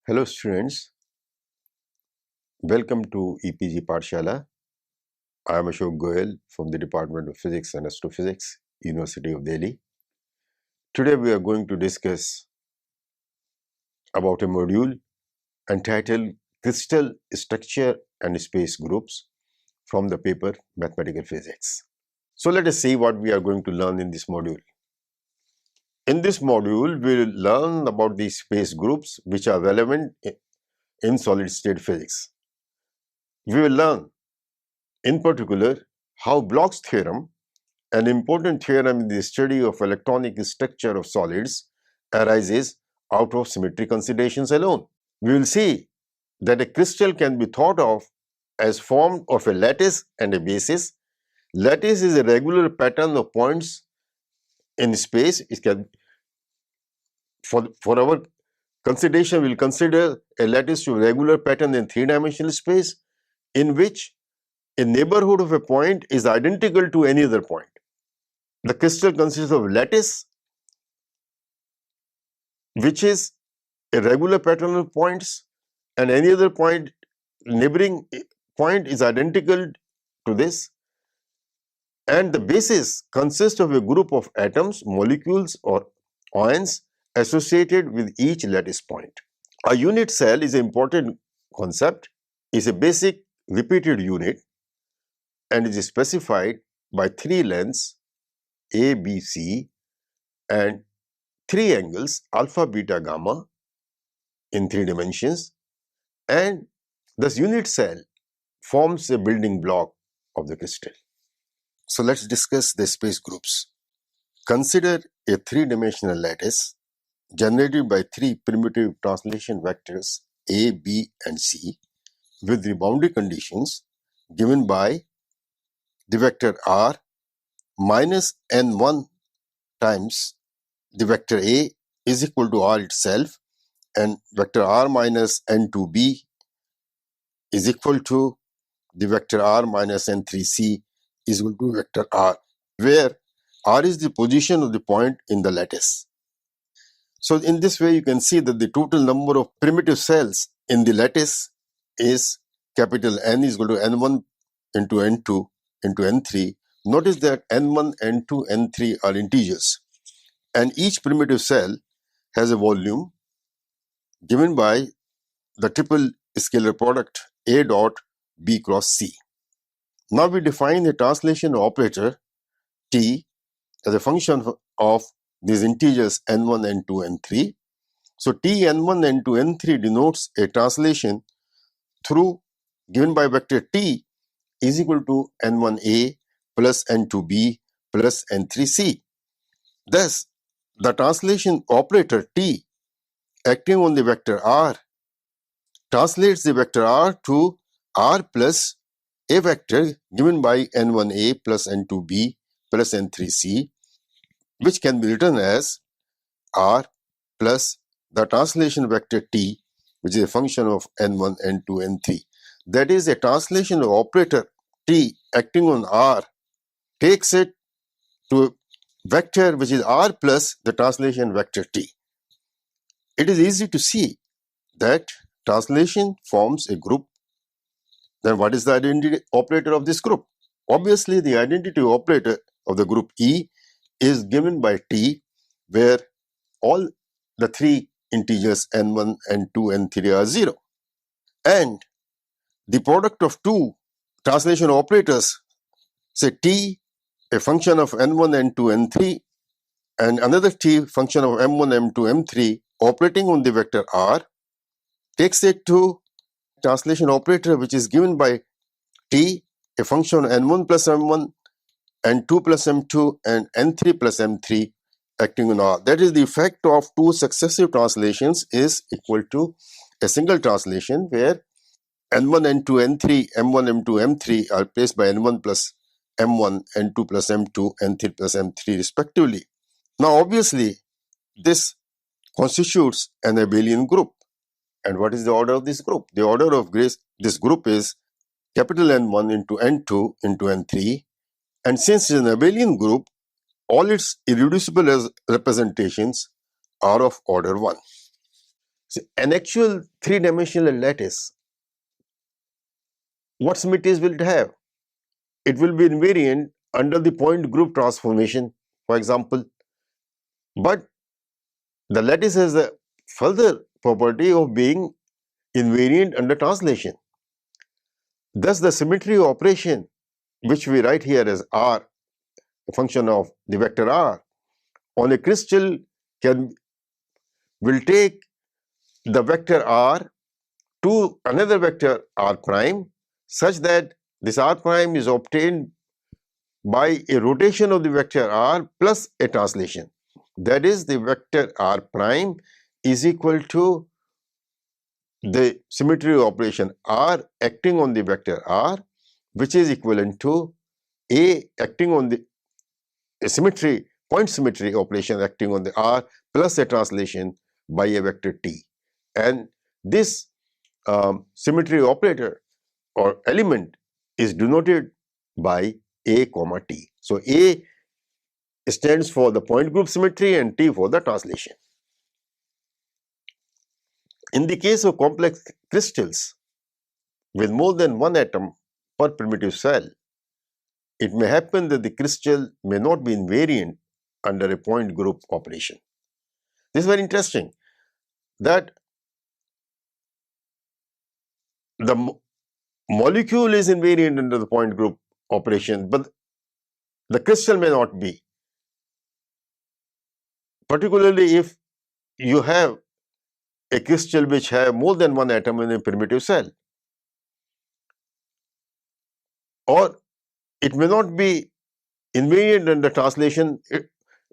Hello students, welcome to EPG Pathshala. I am Ashok Goyal from the Department of Physics and Astrophysics, University of Delhi. Today we are going to discuss about a module entitled Crystal Structure and Space Groups from the paper Mathematical Physics. So let us see what we are going to learn in this module. In this module, we will learn about the space groups which are relevant in solid state physics. We will learn in particular how Bloch's theorem, an important theorem in the study of electronic structure of solids, arises out of symmetry considerations alone. We will see that a crystal can be thought of as formed of a lattice and a basis. Lattice is a regular pattern of points in space. It can, for our consideration, we will consider a lattice to a regular pattern in three-dimensional space in which a neighborhood of a point is identical to any other point. The crystal consists of lattice, which is a regular pattern of points, and any other point, neighboring point, is identical to this, and the basis consists of a group of atoms, molecules or ions associated with each lattice point. A unit cell is an important concept, is a basic repeated unit and is specified by three lengths A, B, C and three angles alpha, beta, gamma in three dimensions, and this unit cell forms a building block of the crystal. So let's discuss the space groups. Consider a three-dimensional lattice generated by three primitive translation vectors A, B and C with the boundary conditions given by the vector r minus n1 times the vector A is equal to r itself, and vector r minus n2b is equal to the vector r minus n3c is equal to vector r, where r is the position of the point in the lattice. So in this way you can see that the total number of primitive cells in the lattice is capital N is equal to n1 into n2 into n3. Notice that n1, n2, n3 are integers, and each primitive cell has a volume given by the triple scalar product A dot B cross C. Now we define the translation operator T as a function of these integers n1, n2, n3. So T n1, n2, n3 denotes a translation through given by vector T is equal to n1a plus n2b plus n3c. Thus, the translation operator T acting on the vector R translates the vector R to R plus a vector given by n1a plus n2b plus n3c, which can be written as R plus the translation vector T, which is a function of n1, n2, n3. That is, a translation of operator T acting on R takes it to a vector which is R plus the translation vector T. It is easy to see that translation forms a group. Then what is the identity operator of this group? Obviously, the identity operator of the group E is given by T, where all the three integers n1, n2, n3 are 0. And the product of two translation operators, say T, a function of n1, n2, n3, and another T function of m1, m2, m3 operating on the vector R, takes it to translation operator which is given by T, a function n1 plus m1, n2 plus m2, and n3 plus m3 acting on R. That is, the effect of two successive translations is equal to a single translation where n1, n2, n3, m1, m2, m3 are placed by n1 plus m1, n2 plus m2, n3 plus m3 respectively. Now obviously this constitutes an abelian group. And what is the order of this group? The order of this group is capital N1 into N2 into N3. And since it is an abelian group, all its irreducible representations are of order 1. So an actual three-dimensional lattice, what symmetries will it have? It will be invariant under the point group transformation, for example. But the lattice has a further property of being invariant under translation. Thus, the symmetry operation, which we write here as R, a function of the vector R, on a crystal will take the vector R to another vector R prime, such that this R prime is obtained by a rotation of the vector R plus a translation. That is, the vector R prime is equal to the symmetry operation R acting on the vector R, which is equivalent to A acting on the point symmetry operation acting on the R plus a translation by a vector T. And this symmetry operator or element is denoted by A comma T. So A stands for the point group symmetry and T for the translation. In the case of complex crystals with more than one atom per primitive cell, it may happen that the crystal may not be invariant under a point group operation. This is very interesting, that the molecule is invariant under the point group operation, but the crystal may not be. Particularly if you have a crystal which have more than one atom in a primitive cell, or it may not be invariant under translation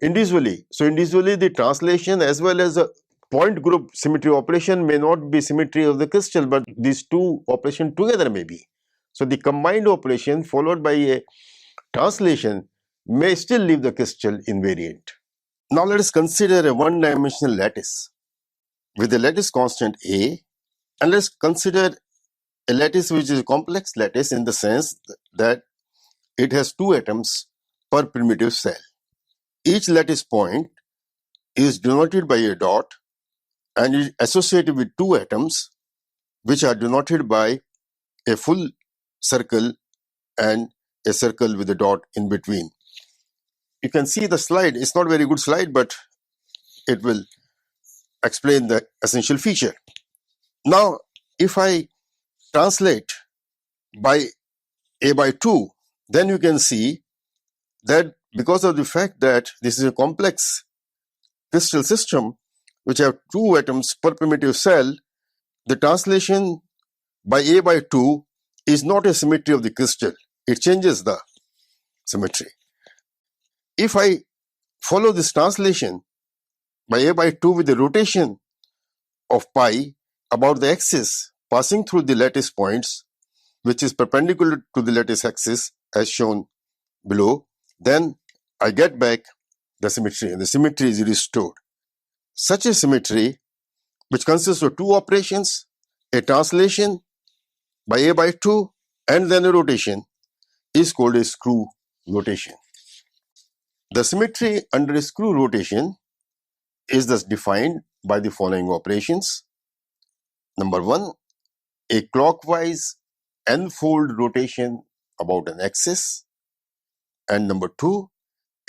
individually. So individually the translation as well as a point group symmetry operation may not be symmetry of the crystal, but these two operations together may be. So the combined operation followed by a translation may still leave the crystal invariant. Now let us consider a one-dimensional lattice with a lattice constant A, and let's consider a lattice which is a complex lattice in the sense that it has two atoms per primitive cell. Each lattice point is denoted by a dot and is associated with two atoms which are denoted by a full circle and a circle with a dot in between. You can see the slide. It's not a very good slide, but it will explain the essential feature. Now, if I translate by A by 2, then you can see that because of the fact that this is a complex crystal system which have two atoms per primitive cell, the translation by A by 2 is not a symmetry of the crystal. It changes the symmetry. If I follow this translation by A by 2 with the rotation of pi about the axis passing through the lattice points, which is perpendicular to the lattice axis as shown below, then I get back the symmetry, and the symmetry is restored. Such a symmetry, which consists of two operations, a translation by A by 2 and then a rotation, is called a screw rotation. The symmetry under a screw rotation is thus defined by the following operations. Number 1, a clockwise n-fold rotation about an axis, and number 2,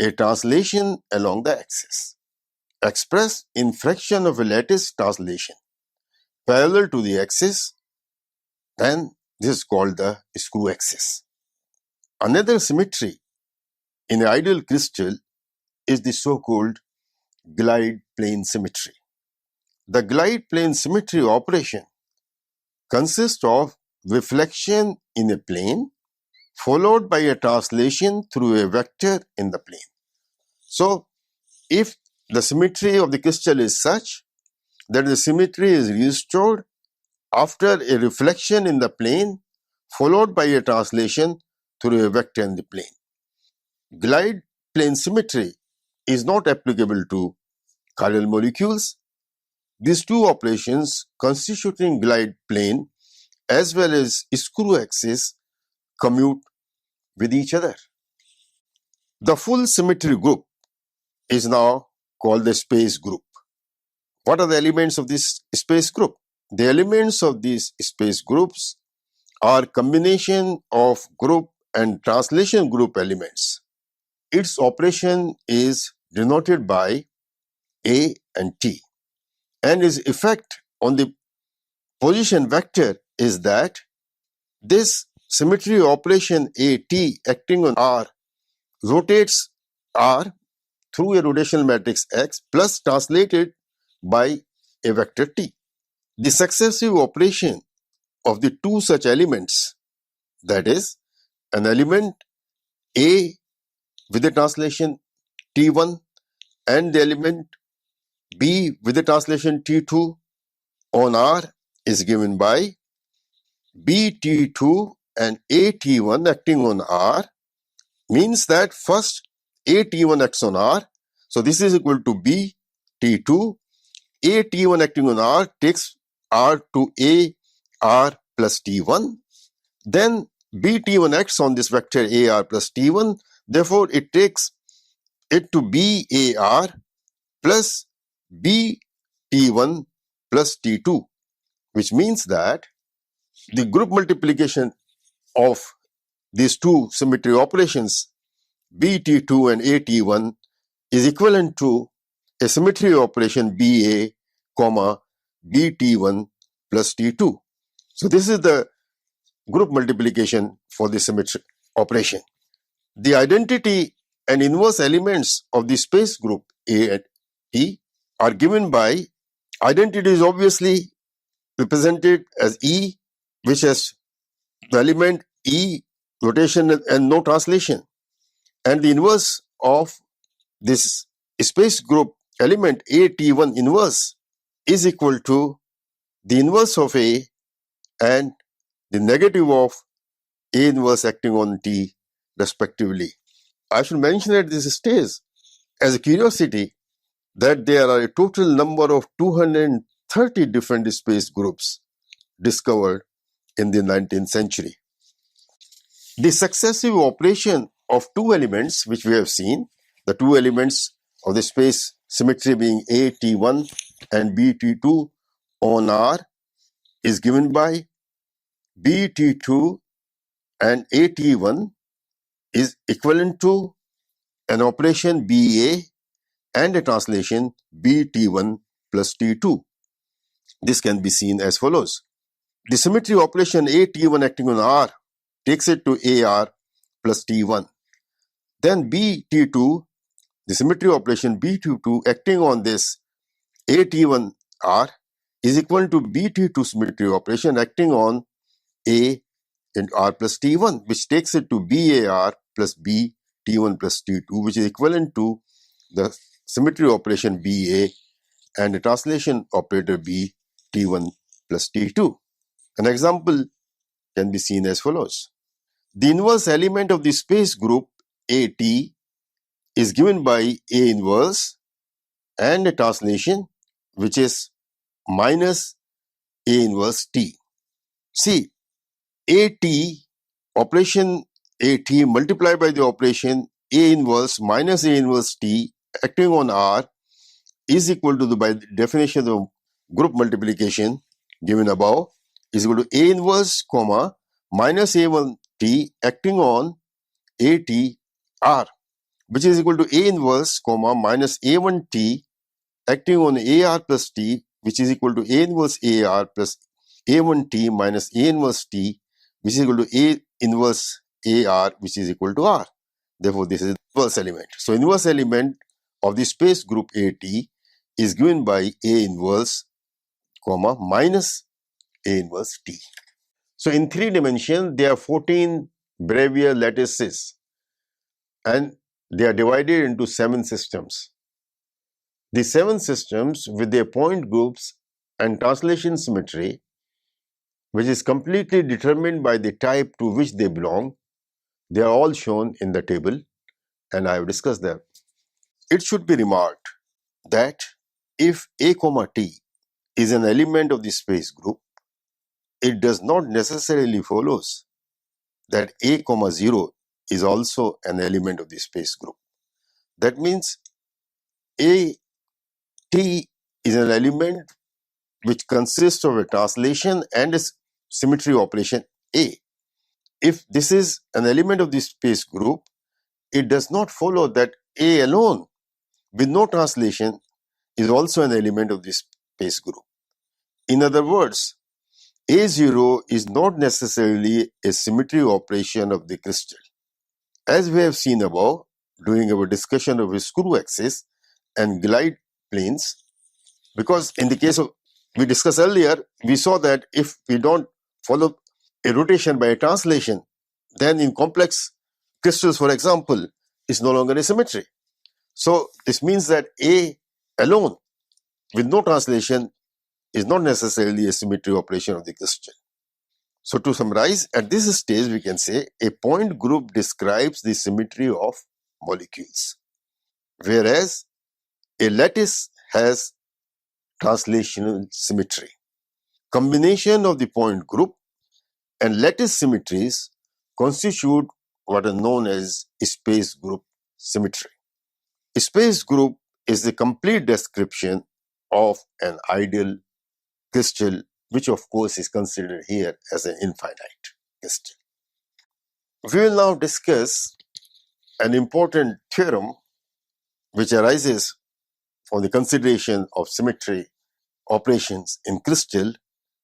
a translation along the axis, expressed in fraction of a lattice translation parallel to the axis, then this is called the screw axis. Another symmetry in an ideal crystal is the so-called glide plane symmetry. The glide plane symmetry operation consists of reflection in a plane followed by a translation through a vector in the plane. So, if the symmetry of the crystal is such that the symmetry is restored after a reflection in the plane followed by a translation through a vector in the plane. Glide plane symmetry is not applicable to chiral molecules. These two operations constituting glide plane as well as screw axis commute with each other. The full symmetry group is now called the space group. What are the elements of this space group? The elements of these space groups are combination of group and translation group elements. Its operation is denoted by A and T, and its effect on the position vector is that this symmetry operation AT acting on R rotates R through a rotational matrix X plus translated by a vector T. The successive operation of the two such elements, that is, an element A with the translation T1 and the element B with the translation T2 on R, is given by BT2 and AT1 acting on R, means that first AT1 acts on R, so this is equal to BT2. AT1 acting on R takes R to AR plus T1. Then BT1 acts on this vector AR plus T1. Therefore, it takes it to BAR plus BT1 plus T2, which means that the group multiplication of these two symmetry operations, BT2 and AT1, is equivalent to a symmetry operation BA, comma, BT1 plus T2. So this is the group multiplication for the symmetry operation. The identity and inverse elements of the space group A and T are given by, identity is obviously represented as E, which has the element E, rotation and no translation. And the inverse of this space group element AT1 inverse is equal to the inverse of A and the negative of A inverse acting on T respectively. I should mention at this stage, as a curiosity, that there are a total number of 230 different space groups discovered in the 19th century. The successive operation of two elements which we have seen, the two elements of the space symmetry being AT1 and BT2 on R, is given by BT2 and AT1 is equivalent to an operation BA and a translation BT1 plus T2. This can be seen as follows. The symmetry operation AT1 acting on R takes it to AR plus T1. Then BT2, the symmetry operation BT2 acting on this AT1R is equal to BT2 symmetry operation acting on A and R plus T1, which takes it to BAR plus BT1 plus T2, which is equivalent to the symmetry operation BA and the translation operator BT1 plus T2. An example can be seen as follows. The inverse element of the space group AT is given by A inverse and a translation which is minus A inverse T. See, AT, operation AT multiplied by the operation A inverse minus A inverse T acting on R is equal to, by definition of group multiplication given above, is equal to A inverse, comma, minus A1 T acting on AT R, which is equal to A inverse, comma, minus A1 T acting on AR plus T, which is equal to A inverse AR plus A1 T minus A inverse T, which is equal to A inverse AR, which is equal to R. Therefore, this is the inverse element. So, inverse element of the space group AT is given by A inverse, comma, minus A inverse T. So, in 3 dimensions, there are 14 Bravais lattices and they are divided into 7 systems. The 7 systems with their point groups and translation symmetry, which is completely determined by the type to which they belong, they are all shown in the table and I have discussed them. It should be remarked that if A, T is an element of the space group, it does not necessarily follows that A, 0 is also an element of the space group. That means A T is an element which consists of a translation and a symmetry operation A. If this is an element of the space group, it does not follow that A alone with no translation is also an element of the space group. In other words, A0 is not necessarily a symmetry operation of the crystal. As we have seen above, during our discussion of a screw axis and glide planes, because in the case of, we discussed earlier, we saw that if we don't follow a rotation by a translation, then in complex crystals, for example, is no longer a symmetry. So this means that A alone with no translation is not necessarily a symmetry operation of the crystal. So to summarize, at this stage we can say a point group describes the symmetry of molecules, whereas a lattice has translational symmetry. Combination of the point group and lattice symmetries constitute what are known as space group symmetry. A space group is the complete description of an ideal crystal, which of course is considered here as an infinite crystal. We will now discuss an important theorem which arises from the consideration of symmetry operations in crystal,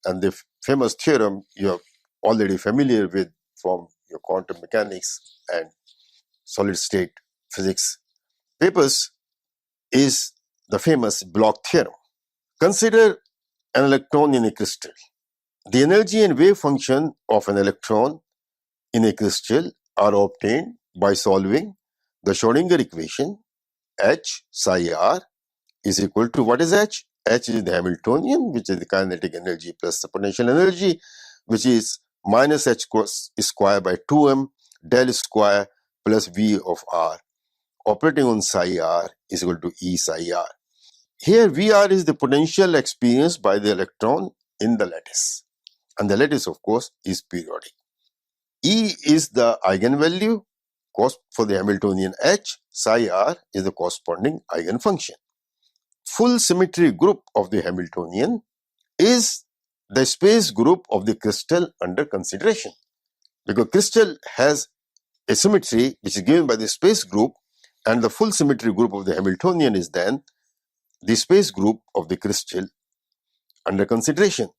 and the famous theorem you are already familiar with from your quantum mechanics and solid state physics papers is the famous Bloch theorem. Consider an electron in a crystal. The energy and wave function of an electron in a crystal are obtained by solving the Schrodinger equation H psi r is equal to, what is H? H is the Hamiltonian, which is the kinetic energy plus the potential energy, which is minus h square by 2m del square plus v of r. Operating on psi r is equal to E psi r. Here Vr is the potential experienced by the electron in the lattice. And the lattice, of course, is periodic. E is the eigenvalue for the Hamiltonian H. Psi r is the corresponding eigenfunction. Full symmetry group of the Hamiltonian is the space group of the crystal under consideration. Because crystal has a symmetry which is given by the space group, and the full symmetry group of the Hamiltonian is then the space group of the crystal under consideration.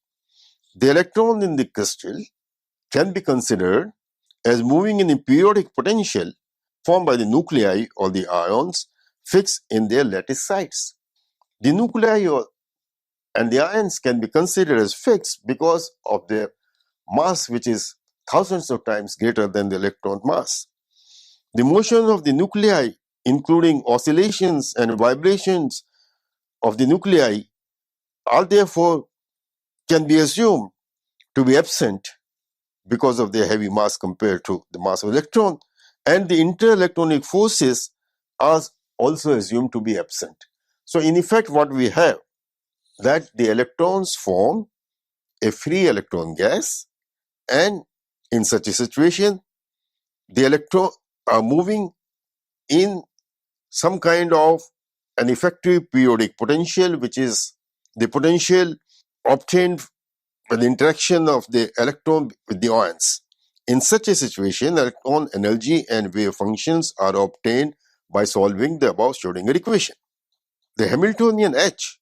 The electron in the crystal can be considered as moving in a periodic potential formed by the nuclei or the ions fixed in their lattice sites. The nuclei and the ions can be considered as fixed because of their mass, which is thousands of times greater than the electron mass. The motion of the nuclei, including oscillations and vibrations of the nuclei, are therefore can be assumed to be absent because of their heavy mass compared to the mass of electron, and the interelectronic forces are also assumed to be absent. So in effect, what we have that the electrons form a free electron gas, and in such a situation, the electrons are moving in some kind of an effective periodic potential, which is the potential obtained by the interaction of the electron with the ions. In such a situation, electron energy and wave functions are obtained by solving the above Schrodinger equation. The Hamiltonian H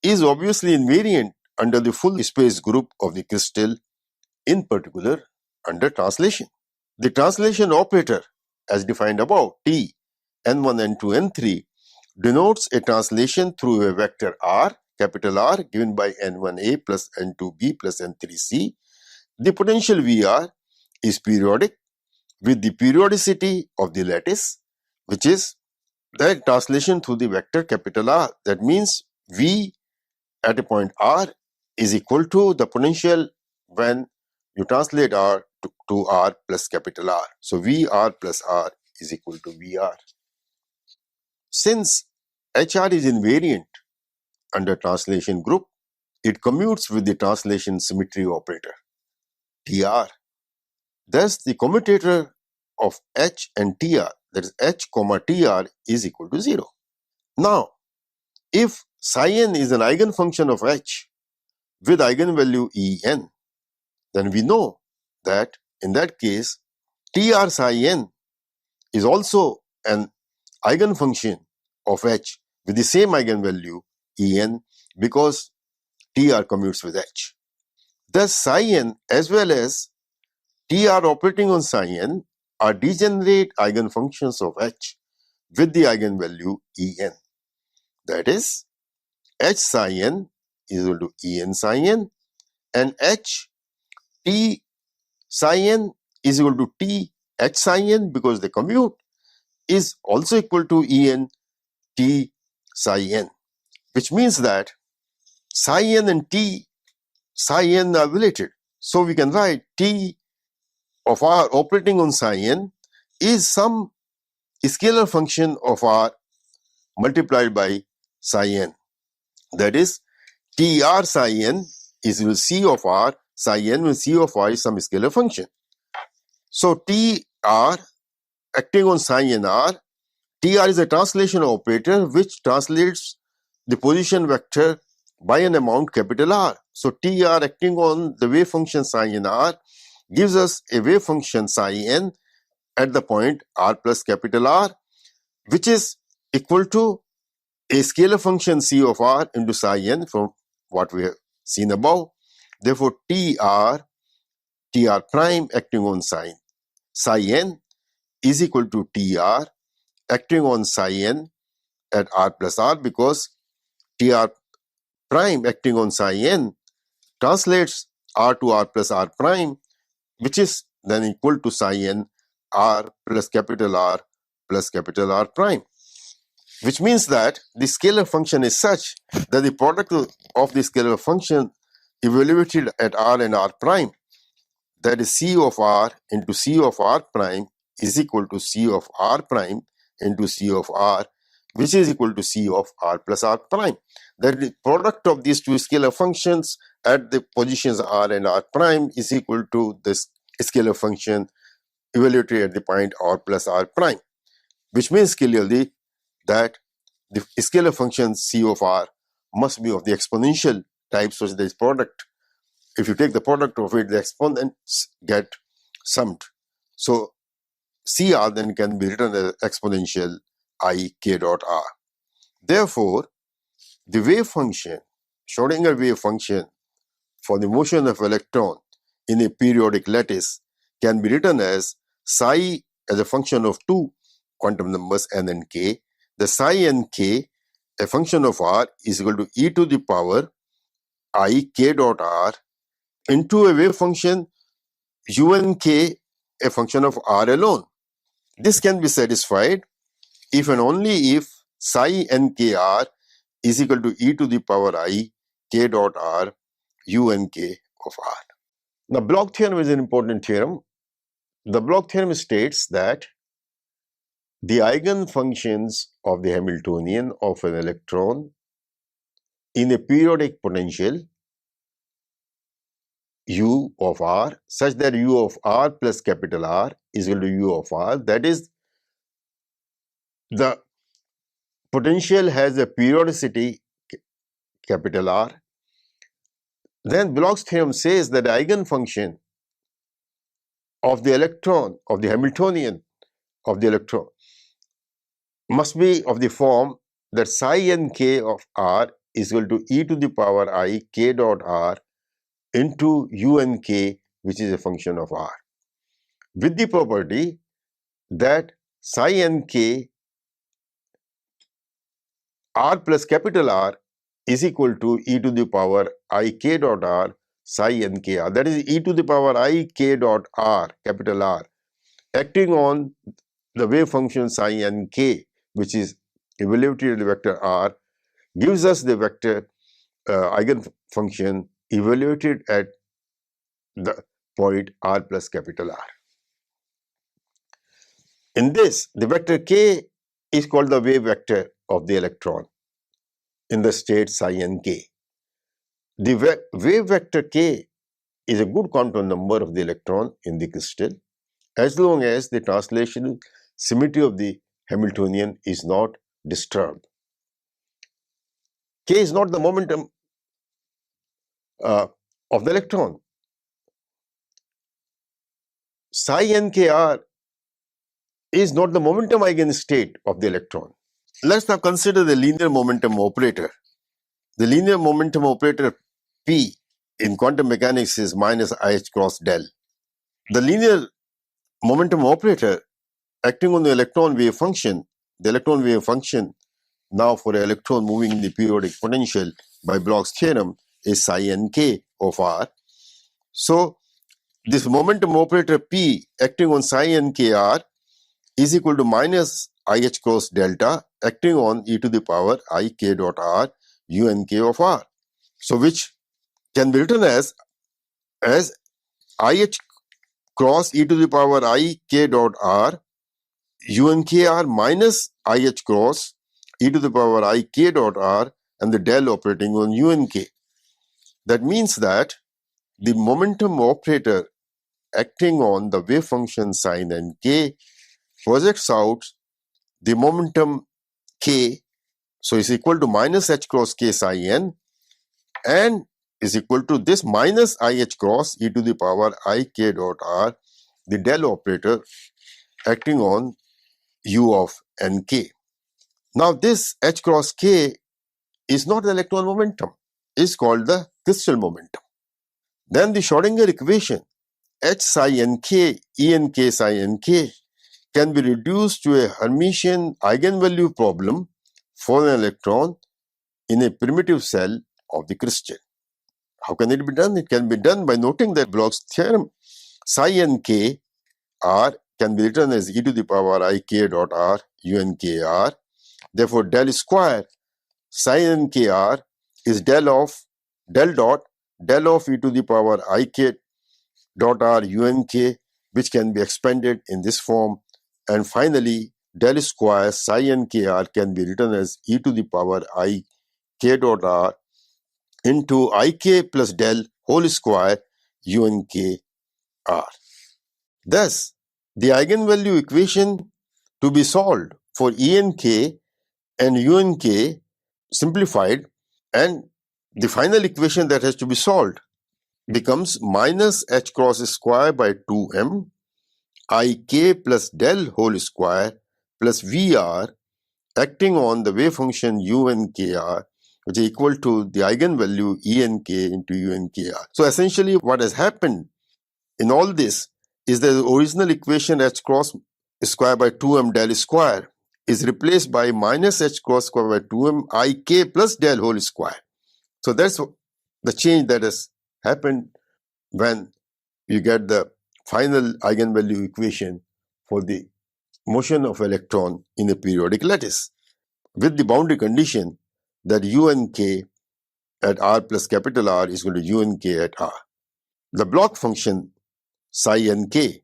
is obviously invariant under the full space group of the crystal, in particular under translation. The translation operator, as defined above, T, n1, n2, n3, denotes a translation through a vector R, capital R, given by n1a plus n2b plus n3c. The potential Vr is periodic with the periodicity of the lattice, which is the translation through the vector capital R. That means V at a point R is equal to the potential when you translate R to R plus capital R. So Vr plus R is equal to Vr. Since HR is invariant under translation group, it commutes with the translation symmetry operator, TR. Thus, the commutator of H and TR, that is H, TR, is equal to 0. Now, if psi n is an eigenfunction of H with eigenvalue En, then we know that in that case Tr psi n is also an eigenfunction of H with the same eigenvalue En because Tr commutes with H. Thus psi n as well as Tr operating on psi n are degenerate eigenfunctions of H with the eigenvalue En. That is, H psi n is equal to En psi n, and H T psi n is equal to T H psi n because the commute is also equal to En T psi n, which means that psi n and T psi n are related. So we can write T of R operating on psi n is some scalar function of R multiplied by psi n. That is, Tr psi n is equal to C of R, psi n when C of R is some scalar function. So Tr acting on psi n R, Tr is a translation operator which translates the position vector by an amount capital R. So Tr acting on the wave function psi n R gives us a wave function psi n at the point R plus capital R, which is equal to a scalar function C of R into psi n from what we have seen above. Therefore, Tr prime acting on psi n is equal to Tr acting on psi n at R plus R because Tr prime acting on psi n translates R to R plus R prime, which is then equal to psi n R plus capital R plus capital R prime. Which means that the scalar function is such that the product of the scalar function evaluated at R and R prime, that is C of R into C of R prime, is equal to C of R prime into C of R, which is equal to C of R plus R prime. That the product of these two scalar functions at the positions R and R prime is equal to this scalar function evaluated at the point R plus R prime, which means clearly that the scalar function C of R must be of the exponential type such that its product, if you take the product of it, the exponents get summed. So CR then can be written as exponential I k dot R. Therefore, the wave function, Schrodinger wave function for the motion of electron in a periodic lattice can be written as psi as a function of two quantum numbers n and k. The psi n k, a function of R, is equal to e to the power I k dot R into a wave function u n k, a function of R alone. This can be satisfied if and only if psi n k R is equal to e to the power I k dot R u n k of R. Now, Bloch theorem is an important theorem. The Bloch theorem states that the eigenfunctions of the Hamiltonian of an electron in a periodic potential U of R such that U of R plus capital R is equal to U of R, that is, the potential has a periodicity capital R. Then Bloch's theorem says that the eigenfunction of the electron, of the Hamiltonian of the electron, must be of the form that psi n k of R is equal to e to the power I k dot R into u n k, which is a function of R, with the property that psi n k R plus capital R is equal to e to the power I k dot R psi n k R. That is e to the power I k dot R, capital R, acting on the wave function psi n k, which is evaluated at the vector R, gives us the vector eigenfunction evaluated at the point R plus capital R. In this, the vector k is called the wave vector of the electron in the state psi n k. The wave vector k is a good quantum number of the electron in the crystal as long as the translational symmetry of the Hamiltonian is not disturbed. K is not the momentum of the electron. Psi nkr is not the momentum eigenstate of the electron. Let's now consider the linear momentum operator. The linear momentum operator P in quantum mechanics is minus IH cross del. The linear momentum operator acting on the electron wave function, now for an electron moving in the periodic potential by Bloch's theorem is psi nk of r. So this momentum operator P acting on psi nkr is equal to minus IH cross delta acting on e to the power I k dot r UNK of r. So which can be written as IH cross e to the power I k dot r UNKR minus IH cross e to the power I k dot r and the del operating on UNK. That means that the momentum operator acting on the wave function sin nk projects out the momentum k, so is equal to minus h cross k psi n and is equal to this minus IH cross e to the power I k dot r, the del operator acting on u of nk. Now this h cross k is not the electron momentum, is called the crystal momentum. Then the Schrodinger equation h psi nk enk psi nk can be reduced to a Hermitian eigenvalue problem for an electron in a primitive cell of the crystal. How can it be done? It can be done by noting that Bloch's theorem psi nk r can be written as e to the power I k dot r UNK r. Therefore, del square psi nk r is del dot e to the power I k dot r UNK, which can be expanded in this form. And finally, del square psi nk r can be written as e to the power I k dot r into ik plus del whole square UNK r. Thus, the eigenvalue equation to be solved for ENK and UNK simplified, and the final equation that has to be solved becomes minus h cross square by 2m ik plus del whole square plus Vr acting on the wave function UNKR, which is equal to the eigenvalue ENK into UNKR. So essentially what has happened in all this is that the original equation h cross square by 2m del square is replaced by minus h cross square by 2m ik plus del whole square. So that's the change that has happened when you get the final eigenvalue equation for the motion of electron in a periodic lattice, with the boundary condition that UNK at r plus capital R is equal to UNK at r. The Bloch function psi nk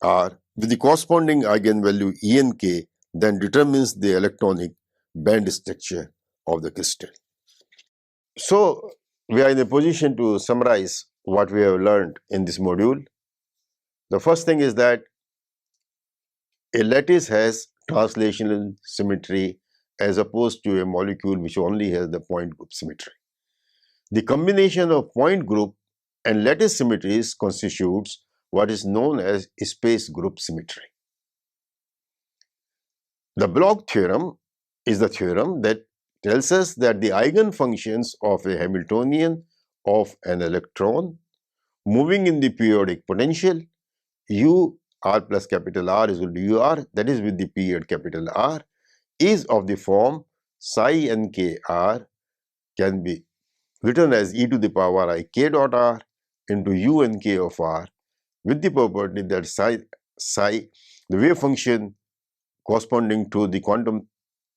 r with the corresponding eigenvalue ENK then determines the electronic band structure of the crystal. So we are in a position to summarize what we have learned in this module. The first thing is that a lattice has translational symmetry as opposed to a molecule which only has the point group symmetry. The combination of point group and lattice symmetries constitutes what is known as space group symmetry. The Bloch theorem is the theorem that tells us that the eigenfunctions of a Hamiltonian of an electron moving in the periodic potential u r plus capital R is equal to ur, that is with the period capital R, is of the form psi nk r can be written as e to the power I k dot r into UNK of r, with the property that psi, the wave function corresponding to the quantum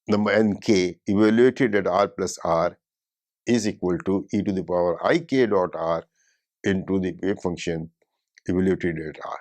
number nk evaluated at r plus r, is equal to e to the power I k dot r into the wave function evaluated at r.